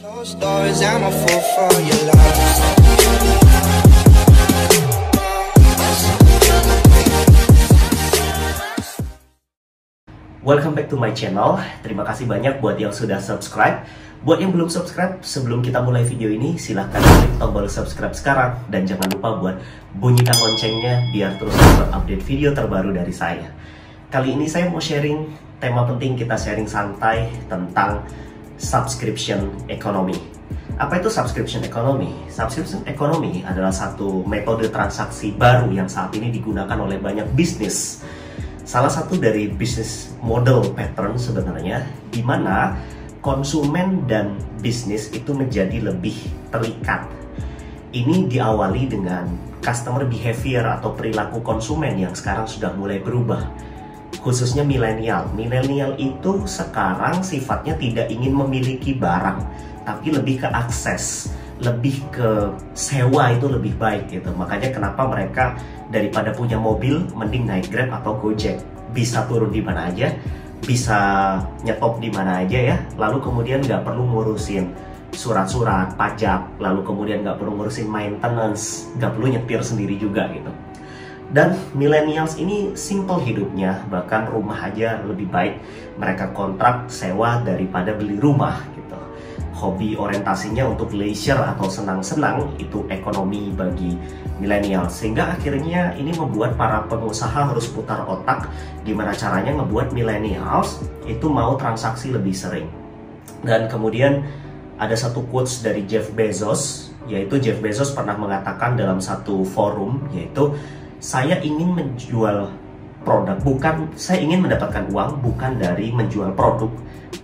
Closed doors, I'm a fool for your love. Welcome back to my channel. Terima kasih banyak buat yang sudah subscribe. Buat yang belum subscribe, sebelum kita mulai video ini, silahkan klik tombol subscribe sekarang. Dan jangan lupa buat bunyikan loncengnya biar terus dapat update video terbaru dari saya. Kali ini saya mau sharing tema penting, kita sharing santai tentang subscription economy. Apa itu subscription economy? Subscription economy adalah satu metode transaksi baru yang saat ini digunakan oleh banyak bisnis. Salah satu dari bisnis model pattern sebenarnya, di mana konsumen dan bisnis itu menjadi lebih terikat. Ini diawali dengan customer behavior atau perilaku konsumen yang sekarang sudah mulai berubah. Khususnya milenial. Milenial itu sekarang sifatnya tidak ingin memiliki barang, tapi lebih ke akses, lebih ke sewa itu lebih baik gitu. Makanya kenapa mereka daripada punya mobil, mending naik Grab atau Gojek. Bisa turun di mana aja, bisa nyetop di mana aja ya. Lalu kemudian nggak perlu ngurusin surat-surat, pajak. Lalu kemudian nggak perlu ngurusin maintenance, nggak perlu nyetir sendiri juga gitu. Dan millennials ini simple hidupnya, bahkan rumah aja lebih baik mereka kontrak sewa daripada beli rumah gitu. Hobi orientasinya untuk leisure atau senang-senang itu ekonomi bagi milenial, sehingga akhirnya ini membuat para pengusaha harus putar otak gimana caranya ngebuat millennials itu mau transaksi lebih sering. Dan kemudian ada satu quotes dari Jeff Bezos, yaitu Jeff Bezos pernah mengatakan dalam satu forum, yaitu saya ingin menjual produk, saya ingin mendapatkan uang bukan dari menjual produk,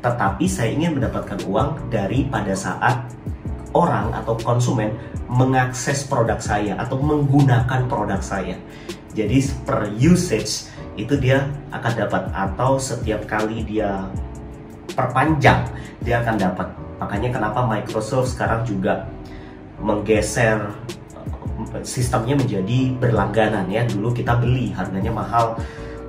tetapi saya ingin mendapatkan uang dari pada saat orang atau konsumen mengakses produk saya atau menggunakan produk saya. Jadi per usage itu dia akan dapat, atau setiap kali dia perpanjang dia akan dapat. Makanya kenapa Microsoft sekarang juga menggeser sistemnya menjadi berlangganan ya. Dulu kita beli harganya mahal,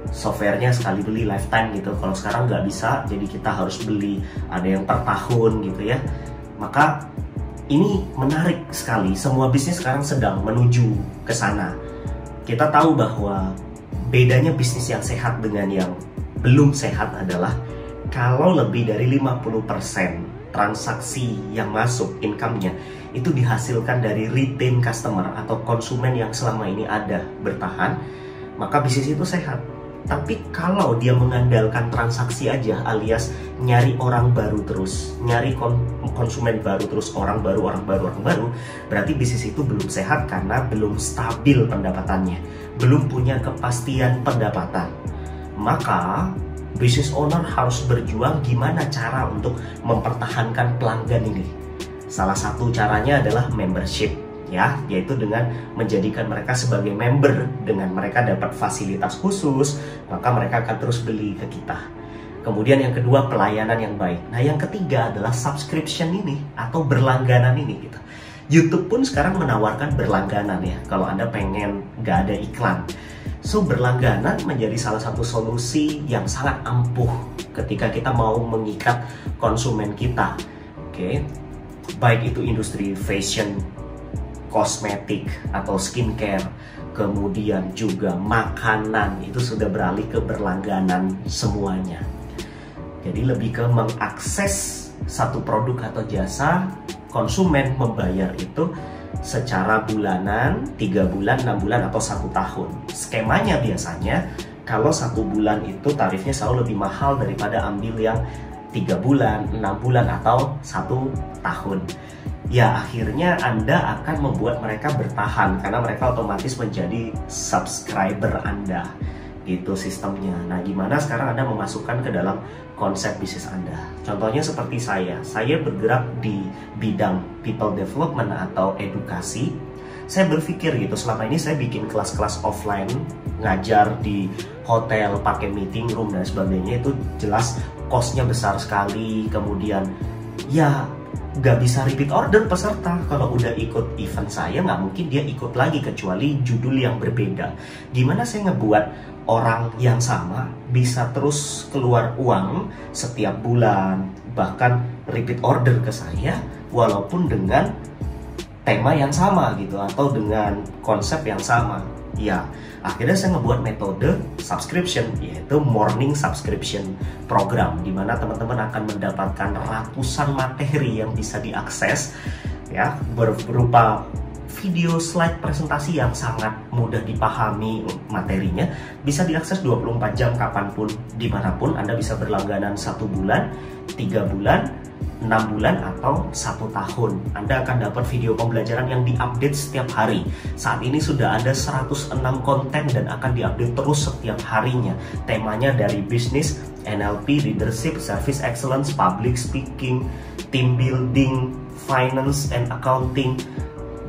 softwarenya sekali beli lifetime gitu. Kalau sekarang nggak bisa, jadi kita harus beli ada yang per tahun gitu ya. Maka ini menarik sekali, semua bisnis sekarang sedang menuju ke sana. Kita tahu bahwa bedanya bisnis yang sehat dengan yang belum sehat adalah kalau lebih dari 50% transaksi yang masuk income-nya itu dihasilkan dari retain customer atau konsumen yang selama ini ada bertahan, maka bisnis itu sehat. Tapi kalau dia mengandalkan transaksi aja, alias nyari orang baru terus, nyari konsumen baru terus, orang baru, berarti bisnis itu belum sehat karena belum stabil pendapatannya, belum punya kepastian pendapatan. Maka business owner harus berjuang gimana cara untuk mempertahankan pelanggan ini. Salah satu caranya adalah membership ya, yaitu dengan menjadikan mereka sebagai member. Dengan mereka dapat fasilitas khusus, maka mereka akan terus beli ke kita. Kemudian yang kedua, pelayanan yang baik. Nah yang ketiga adalah subscription ini atau berlangganan ini gitu. YouTube pun sekarang menawarkan berlangganan ya, kalau Anda pengen gak ada iklan. So berlangganan menjadi salah satu solusi yang sangat ampuh ketika kita mau mengikat konsumen kita. Oke, baik itu industri fashion, kosmetik atau skincare, kemudian juga makanan, itu sudah beralih ke berlangganan semuanya. Jadi lebih ke mengakses satu produk atau jasa, konsumen membayar itu secara bulanan, 3 bulan, 6 bulan, atau 1 tahun. Skemanya biasanya kalau 1 bulan itu tarifnya selalu lebih mahal daripada ambil yang 3 bulan, 6 bulan, atau 1 tahun. Ya akhirnya Anda akan membuat mereka bertahan karena mereka otomatis menjadi subscriber Anda. Itu sistemnya. Nah gimana sekarang Anda memasukkan ke dalam konsep bisnis Anda? Contohnya seperti saya bergerak di bidang people development atau edukasi. Saya berpikir gitu, selama ini saya bikin kelas-kelas offline, ngajar di hotel, pakai meeting room dan sebagainya, itu jelas cost-nya besar sekali. Kemudian ya nggak bisa repeat order peserta. Kalau udah ikut event saya, nggak mungkin dia ikut lagi kecuali judul yang berbeda. Gimana saya ngebuat orang yang sama bisa terus keluar uang setiap bulan, bahkan repeat order ke saya, walaupun dengan tema yang sama gitu atau dengan konsep yang sama. Ya, akhirnya saya ngebuat metode subscription, yaitu morning subscription program, di mana teman-teman akan mendapatkan ratusan materi yang bisa diakses ya, berupa video slide presentasi yang sangat mudah dipahami materinya, bisa diakses 24 jam kapanpun, dimanapun. Anda bisa berlangganan 1 bulan, 3 bulan, 6 bulan, atau 1 tahun. Anda akan dapat video pembelajaran yang diupdate setiap hari. Saat ini sudah ada 106 konten dan akan diupdate terus setiap harinya. Temanya dari bisnis, NLP, leadership, service excellence, public speaking, team building, finance and accounting,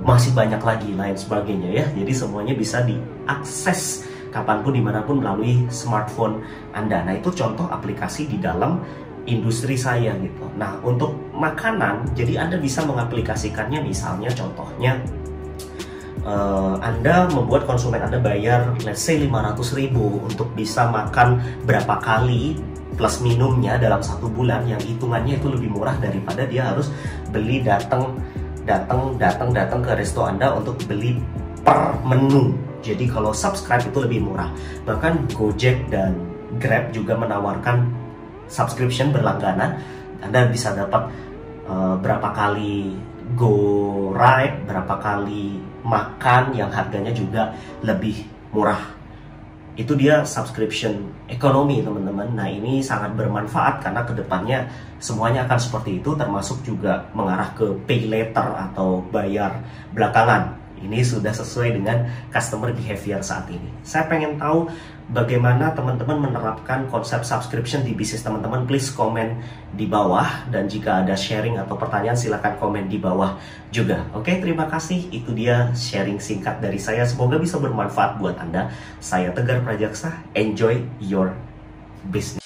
masih banyak lagi lain sebagainya ya. Jadi semuanya bisa diakses kapanpun, dimanapun melalui smartphone Anda. Nah, itu contoh aplikasi di dalam industri saya gitu. Nah, untuk makanan, jadi Anda bisa mengaplikasikannya, misalnya contohnya Anda membuat konsumen Anda bayar let's say 500.000 untuk bisa makan berapa kali plus minumnya dalam 1 bulan, yang hitungannya itu lebih murah daripada dia harus beli datang ke resto Anda untuk beli per menu. Jadi kalau subscribe itu lebih murah. Bahkan Gojek dan Grab juga menawarkan subscription berlangganan. Anda bisa dapat berapa kali go ride, berapa kali makan yang harganya juga lebih murah. Itu dia subscription ekonomi, teman-teman. Nah, ini sangat bermanfaat karena kedepannya semuanya akan seperti itu, termasuk juga mengarah ke pay later atau bayar belakangan. Ini sudah sesuai dengan customer behavior saat ini. Saya pengen tahu bagaimana teman-teman menerapkan konsep subscription di bisnis teman-teman. Please komen di bawah, dan jika ada sharing atau pertanyaan silahkan komen di bawah juga. Oke, terima kasih. Itu dia sharing singkat dari saya. Semoga bisa bermanfaat buat Anda. Saya Tegar Prajaksa. Enjoy your business.